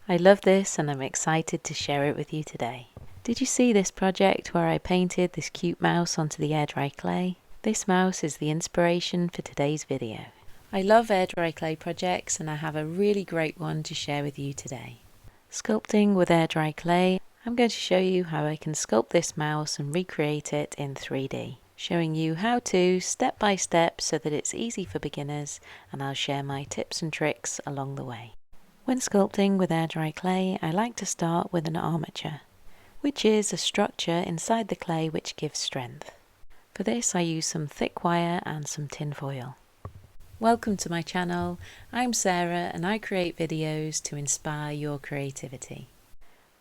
I love this and I'm excited to share it with you today. Did you see this project where I painted this cute mouse onto the air dry clay? This mouse is the inspiration for today's video. I love air dry clay projects and I have a really great one to share with you today. Sculpting with air dry clay, I'm going to show you how I can sculpt this mouse and recreate it in 3D. Showing you how to step by step so that it's easy for beginners, and I'll share my tips and tricks along the way. When sculpting with air dry clay, I like to start with an armature, which is a structure inside the clay which gives strength. For this I use some thick wire and some tin foil. Welcome to my channel. I'm Sarah and I create videos to inspire your creativity.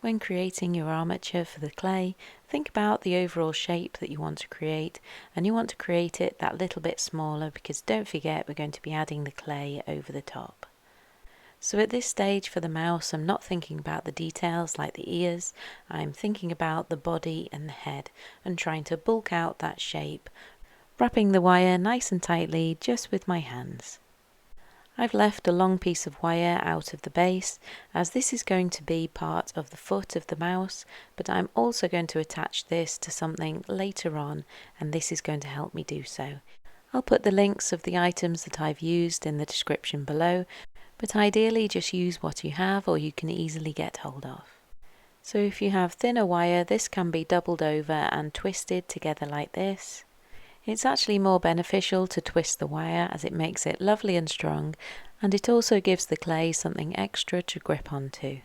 When creating your armature for the clay, think about the overall shape that you want to create, and you want to create it that little bit smaller because don't forget we're going to be adding the clay over the top. So at this stage for the mouse, I'm not thinking about the details like the ears, I'm thinking about the body and the head and trying to bulk out that shape, wrapping the wire nice and tightly just with my hands. I've left a long piece of wire out of the base as this is going to be part of the foot of the mouse, but I'm also going to attach this to something later on and this is going to help me do so. I'll put the links of the items that I've used in the description below, but ideally just use what you have or you can easily get hold of. So if you have thinner wire, this can be doubled over and twisted together like this. It's actually more beneficial to twist the wire as it makes it lovely and strong, and it also gives the clay something extra to grip onto.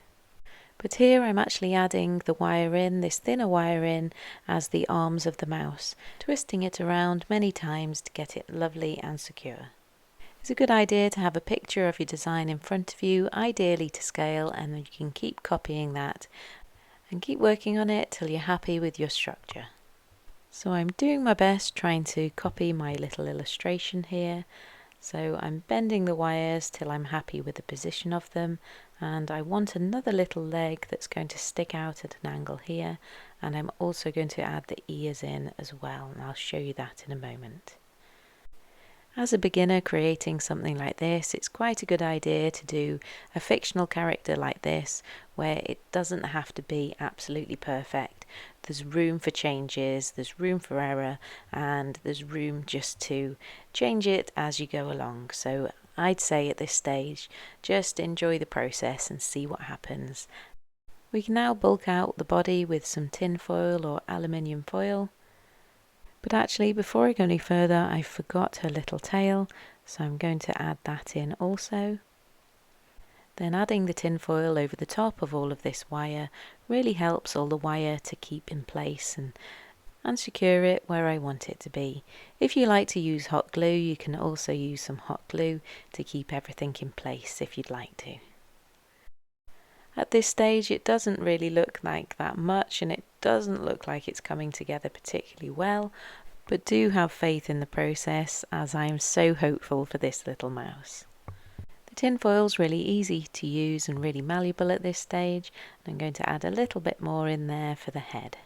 But here I'm actually adding the wire in, this thinner wire in, as the arms of the mouse, twisting it around many times to get it lovely and secure. It's a good idea to have a picture of your design in front of you, ideally to scale, and you can keep copying that and keep working on it till you're happy with your structure. So I'm doing my best trying to copy my little illustration here. So I'm bending the wires till I'm happy with the position of them, and I want another little leg that's going to stick out at an angle here, and I'm also going to add the ears in as well, and I'll show you that in a moment. As a beginner creating something like this, it's quite a good idea to do a fictional character like this where it doesn't have to be absolutely perfect. There's room for changes, there's room for error, and there's room just to change it as you go along. So I'd say at this stage, just enjoy the process and see what happens. We can now bulk out the body with some tin foil or aluminium foil. But actually, before I go any further, I forgot her little tail, so I'm going to add that in also. Then adding the tin foil over the top of all of this wire really helps all the wire to keep in place and secure it where I want it to be. If you like to use hot glue, you can also use some hot glue to keep everything in place if you'd like to. At this stage it doesn't really look like that much and it doesn't look like it's coming together particularly well, but do have faith in the process as I am so hopeful for this little mouse. The tin foil's really easy to use and really malleable at this stage, and I'm going to add a little bit more in there for the head.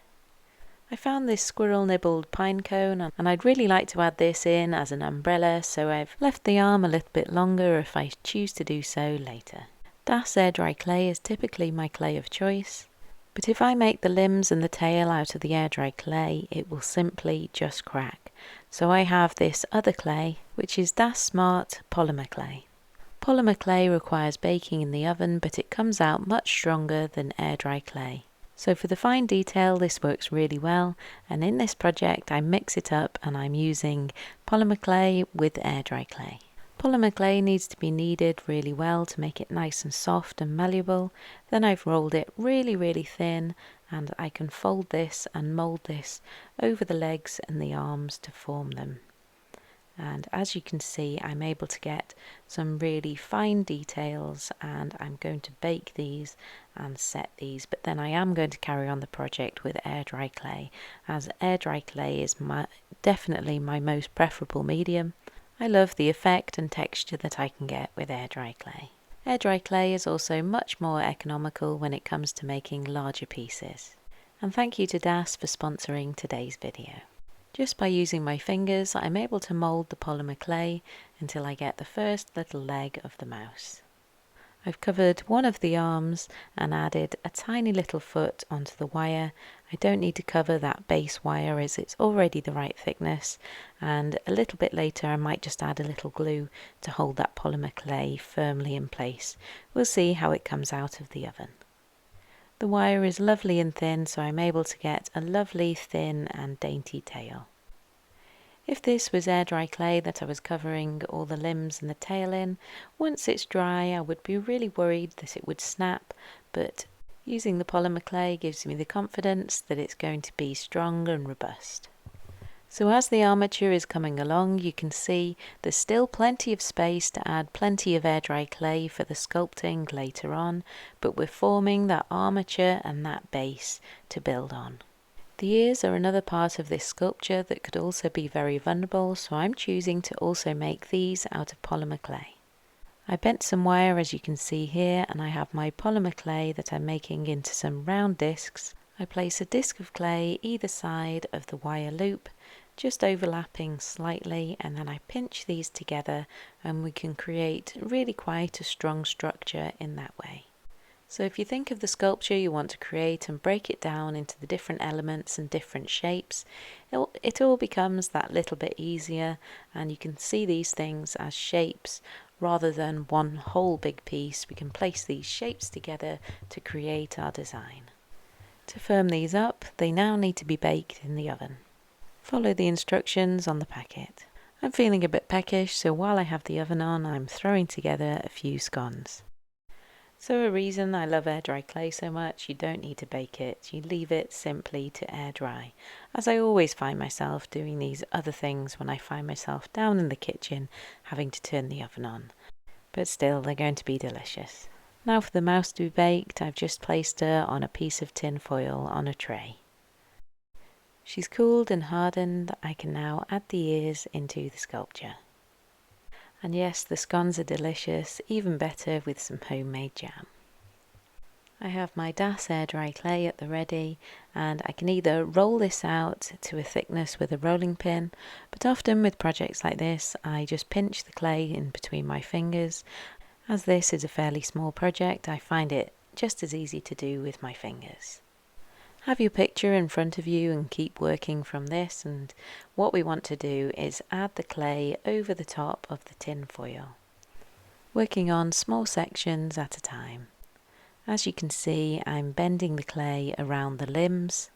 I found this squirrel nibbled pine cone and I'd really like to add this in as an umbrella, so I've left the arm a little bit longer if I choose to do so later. Das air dry clay is typically my clay of choice, but if I make the limbs and the tail out of the air dry clay, it will simply just crack. So I have this other clay, which is Das Smart polymer clay. Polymer clay requires baking in the oven, but it comes out much stronger than air dry clay. So for the fine detail, this works really well, and in this project I mix it up and I'm using polymer clay with air dry clay. Polymer clay needs to be kneaded really well to make it nice and soft and malleable. Then I've rolled it really thin and I can fold this and mould this over the legs and the arms to form them. And as you can see, I'm able to get some really fine details, and I'm going to bake these and set these, but then I am going to carry on the project with air dry clay, as air dry clay is definitely my most preferable medium. I love the effect and texture that I can get with air dry clay. Air dry clay is also much more economical when it comes to making larger pieces. And thank you to Das for sponsoring today's video. Just by using my fingers, I'm able to mould the polymer clay until I get the first little leg of the mouse. I've covered one of the arms and added a tiny little foot onto the wire. I don't need to cover that base wire as it's already the right thickness, and a little bit later I might just add a little glue to hold that polymer clay firmly in place. We'll see how it comes out of the oven. The wire is lovely and thin, so I'm able to get a lovely thin and dainty tail. If this was air dry clay that I was covering all the limbs and the tail in, once it's dry I would be really worried that it would snap, but using the polymer clay gives me the confidence that it's going to be strong and robust. So as the armature is coming along, you can see there's still plenty of space to add plenty of air dry clay for the sculpting later on, but we're forming that armature and that base to build on. The ears are another part of this sculpture that could also be very vulnerable, so I'm choosing to also make these out of polymer clay. I bent some wire, as you can see here, and I have my polymer clay that I'm making into some round discs. I place a disc of clay either side of the wire loop, just overlapping slightly, and then I pinch these together and we can create really quite a strong structure in that way. So if you think of the sculpture you want to create and break it down into the different elements and different shapes, it all becomes that little bit easier, and you can see these things as shapes rather than one whole big piece. We can place these shapes together to create our design. To firm these up, they now need to be baked in the oven. Follow the instructions on the packet. I'm feeling a bit peckish, so while I have the oven on, I'm throwing together a few scones. So a reason I love air dry clay so much, you don't need to bake it, you leave it simply to air dry, as I always find myself doing these other things when I find myself down in the kitchen having to turn the oven on. But still, they're going to be delicious. Now for the mouse to be baked, I've just placed her on a piece of tin foil on a tray. She's cooled and hardened. I can now add the ears into the sculpture. And yes, the scones are delicious, even better with some homemade jam. I have my Das air dry clay at the ready, and I can either roll this out to a thickness with a rolling pin, but often with projects like this I just pinch the clay in between my fingers. As this is a fairly small project, I find it just as easy to do with my fingers. Have your picture in front of you and keep working from this, and what we want to do is add the clay over the top of the tin foil, working on small sections at a time. As you can see, I'm bending the clay around the limbs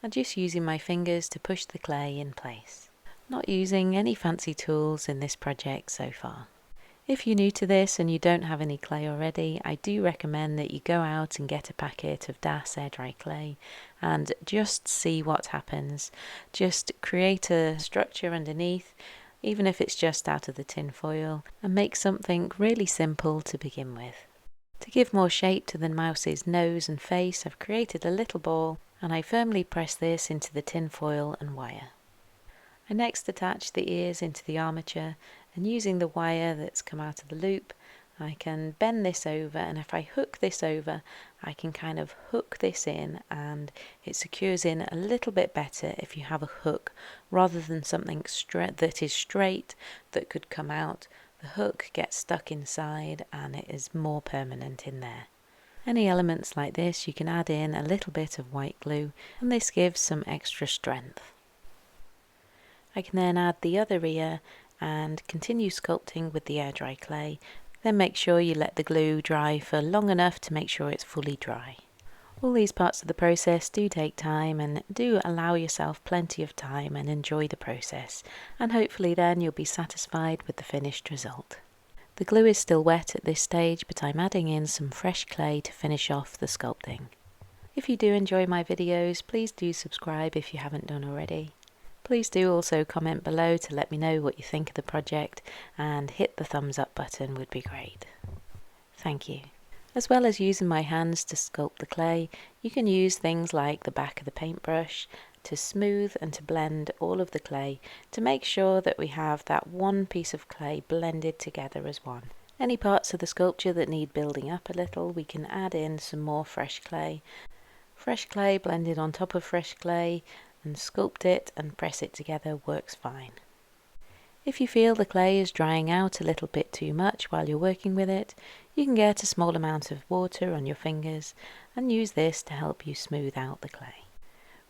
and just using my fingers to push the clay in place. Not using any fancy tools in this project so far. If you're new to this and you don't have any clay already, I do recommend that you go out and get a packet of Das air dry clay and just see what happens. Just create a structure underneath, even if it's just out of the tin foil, and make something really simple to begin with. To give more shape to the mouse's nose and face, I've created a little ball and I firmly press this into the tin foil and wire. I next attach the ears into the armature, and using the wire that's come out of the loop, I can bend this over, and if I hook this over, I can kind of hook this in, and it secures in a little bit better if you have a hook rather than something that is straight that could come out. The hook gets stuck inside and it is more permanent in there. Any elements like this, you can add in a little bit of white glue, and this gives some extra strength. I can then add the other ear and continue sculpting with the air dry clay. Then make sure you let the glue dry for long enough to make sure it's fully dry. All these parts of the process do take time, and do allow yourself plenty of time and enjoy the process, and hopefully then you'll be satisfied with the finished result. The glue is still wet at this stage, but I'm adding in some fresh clay to finish off the sculpting. If you do enjoy my videos, please do subscribe if you haven't done already. Please do also comment below to let me know what you think of the project, and hit the thumbs up button would be great. Thank you. As well as using my hands to sculpt the clay, you can use things like the back of the paintbrush to smooth and to blend all of the clay to make sure that we have that one piece of clay blended together as one. Any parts of the sculpture that need building up a little, we can add in some more fresh clay. Fresh clay blended on top of fresh clay, and sculpt it and press it together works fine. If you feel the clay is drying out a little bit too much while you're working with it, You can get a small amount of water on your fingers and use this to help you smooth out the clay.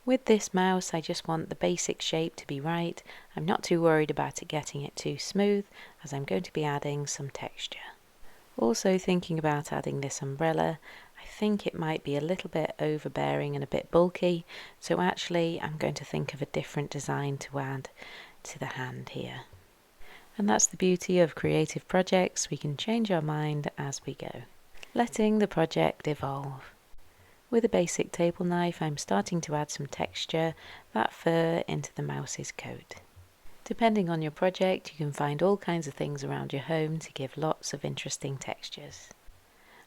With this mouse, I just want the basic shape to be right. I'm not too worried about it getting it too smooth, as I'm going to be adding some texture. Also thinking about adding this umbrella. I think it might be a little bit overbearing and a bit bulky, so actually I'm going to think of a different design to add to the hand here. And that's the beauty of creative projects, we can change our mind as we go, letting the project evolve. With a basic table knife, I'm starting to add some texture, that fur, into the mouse's coat. Depending on your project, you can find all kinds of things around your home to give lots of interesting textures.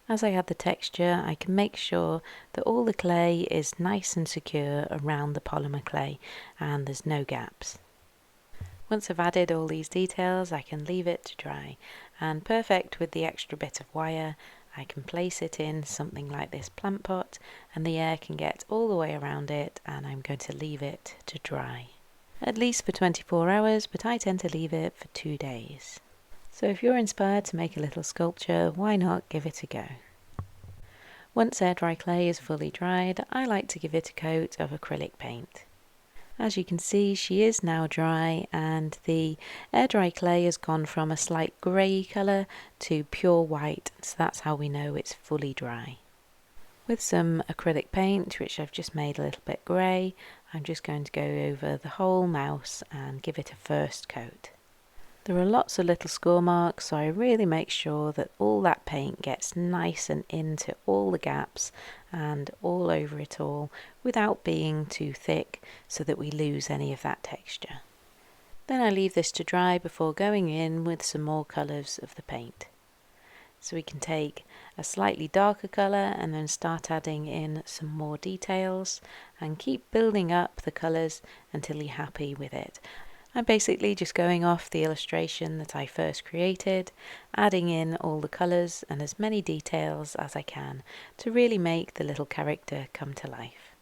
As I add the texture, I can make sure that all the clay is nice and secure around the polymer clay and there's no gaps. Once I've added all these details, I can leave it to dry, and perfect with the extra bit of wire, I can place it in something like this plant pot and the air can get all the way around it, and I'm going to leave it to dry. At least for 24 hours, but I tend to leave it for 2 days. So if you're inspired to make a little sculpture, why not give it a go? Once air dry clay is fully dried, I like to give it a coat of acrylic paint. As you can see, she is now dry, and the air dry clay has gone from a slight grey colour to pure white, so that's how we know it's fully dry. With some acrylic paint, which I've just made a little bit grey, I'm just going to go over the whole mouse and give it a first coat. There are lots of little score marks, so I really make sure that all that paint gets nice and into all the gaps and all over it all without being too thick, so that we lose any of that texture. Then I leave this to dry before going in with some more colours of the paint. So we can take a slightly darker colour and then start adding in some more details and keep building up the colours until you're happy with it. I'm basically just going off the illustration that I first created, adding in all the colours and as many details as I can to really make the little character come to life.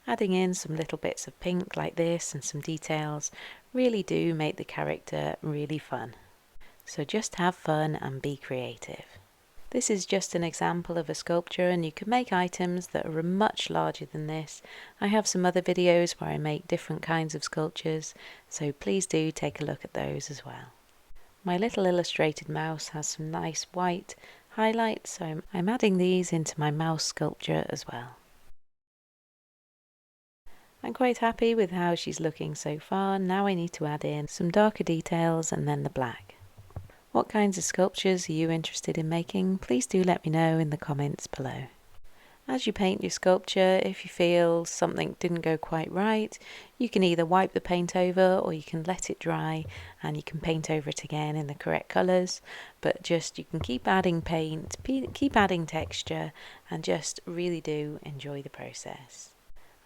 Adding in some little bits of pink like this and some details really do make the character really fun. So just have fun and be creative. This is just an example of a sculpture, and you can make items that are much larger than this. I have some other videos where I make different kinds of sculptures, so please do take a look at those as well. My little illustrated mouse has some nice white highlights, so I'm adding these into my mouse sculpture as well. I'm quite happy with how she's looking so far. Now I need to add in some darker details and then the black. What kinds of sculptures are you interested in making? Please do let me know in the comments below. As you paint your sculpture, if you feel something didn't go quite right, you can either wipe the paint over or you can let it dry and you can paint over it again in the correct colours, but just you can keep adding paint, keep adding texture, and just really do enjoy the process.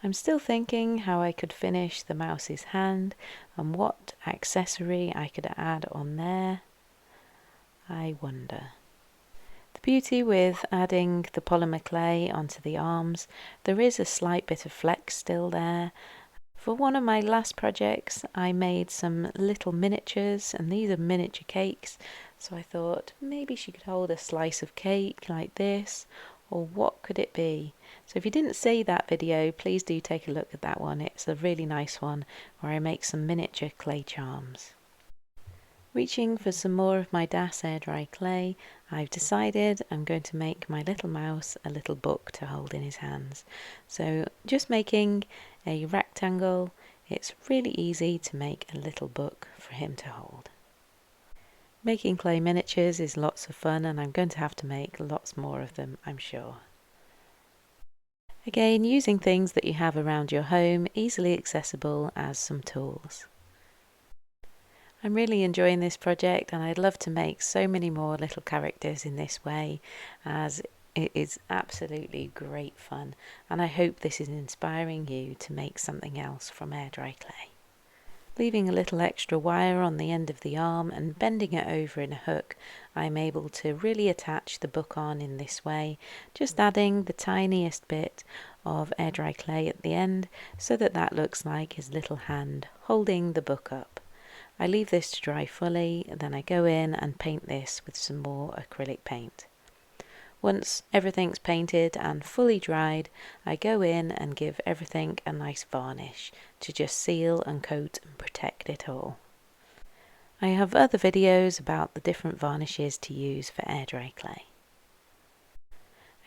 I'm still thinking how I could finish the mouse's hand and what accessory I could add on there. I wonder. The beauty with adding the polymer clay onto the arms, there is a slight bit of flex still there. For one of my last projects, I made some little miniatures, and these are miniature cakes, so I thought maybe she could hold a slice of cake like this, or what could it be? So if you didn't see that video, please do take a look at that one. It's a really nice one where I make some miniature clay charms. Reaching for some more of my Das air dry clay, I've decided I'm going to make my little mouse a little book to hold in his hands. So just making a rectangle, it's really easy to make a little book for him to hold. Making clay miniatures is lots of fun, and I'm going to have to make lots more of them, I'm sure. Again, using things that you have around your home, easily accessible as some tools. I'm really enjoying this project, and I'd love to make so many more little characters in this way, as it is absolutely great fun, and I hope this is inspiring you to make something else from air dry clay. Leaving a little extra wire on the end of the arm and bending it over in a hook, I'm able to really attach the book on in this way, just adding the tiniest bit of air dry clay at the end so that that looks like his little hand holding the book up. I leave this to dry fully, then I go in and paint this with some more acrylic paint. Once everything's painted and fully dried, I go in and give everything a nice varnish to just seal and coat and protect it all. I have other videos about the different varnishes to use for air dry clay.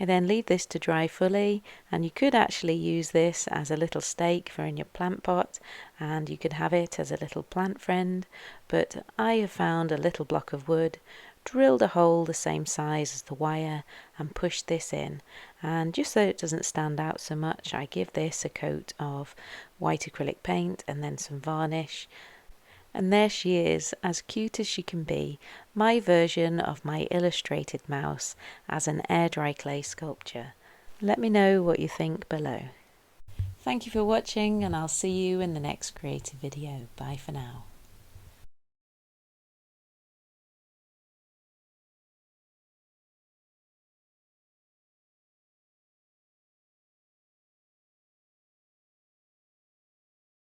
I then leave this to dry fully, and you could actually use this as a little stake for in your plant pot, and you could have it as a little plant friend, but I have found a little block of wood, drilled a hole the same size as the wire and pushed this in, and just so it doesn't stand out so much, I give this a coat of white acrylic paint and then some varnish. And there she is, as cute as she can be, my version of my illustrated mouse as an air dry clay sculpture. Let me know what you think below. Thank you for watching, and I'll see you in the next creative video. Bye for now.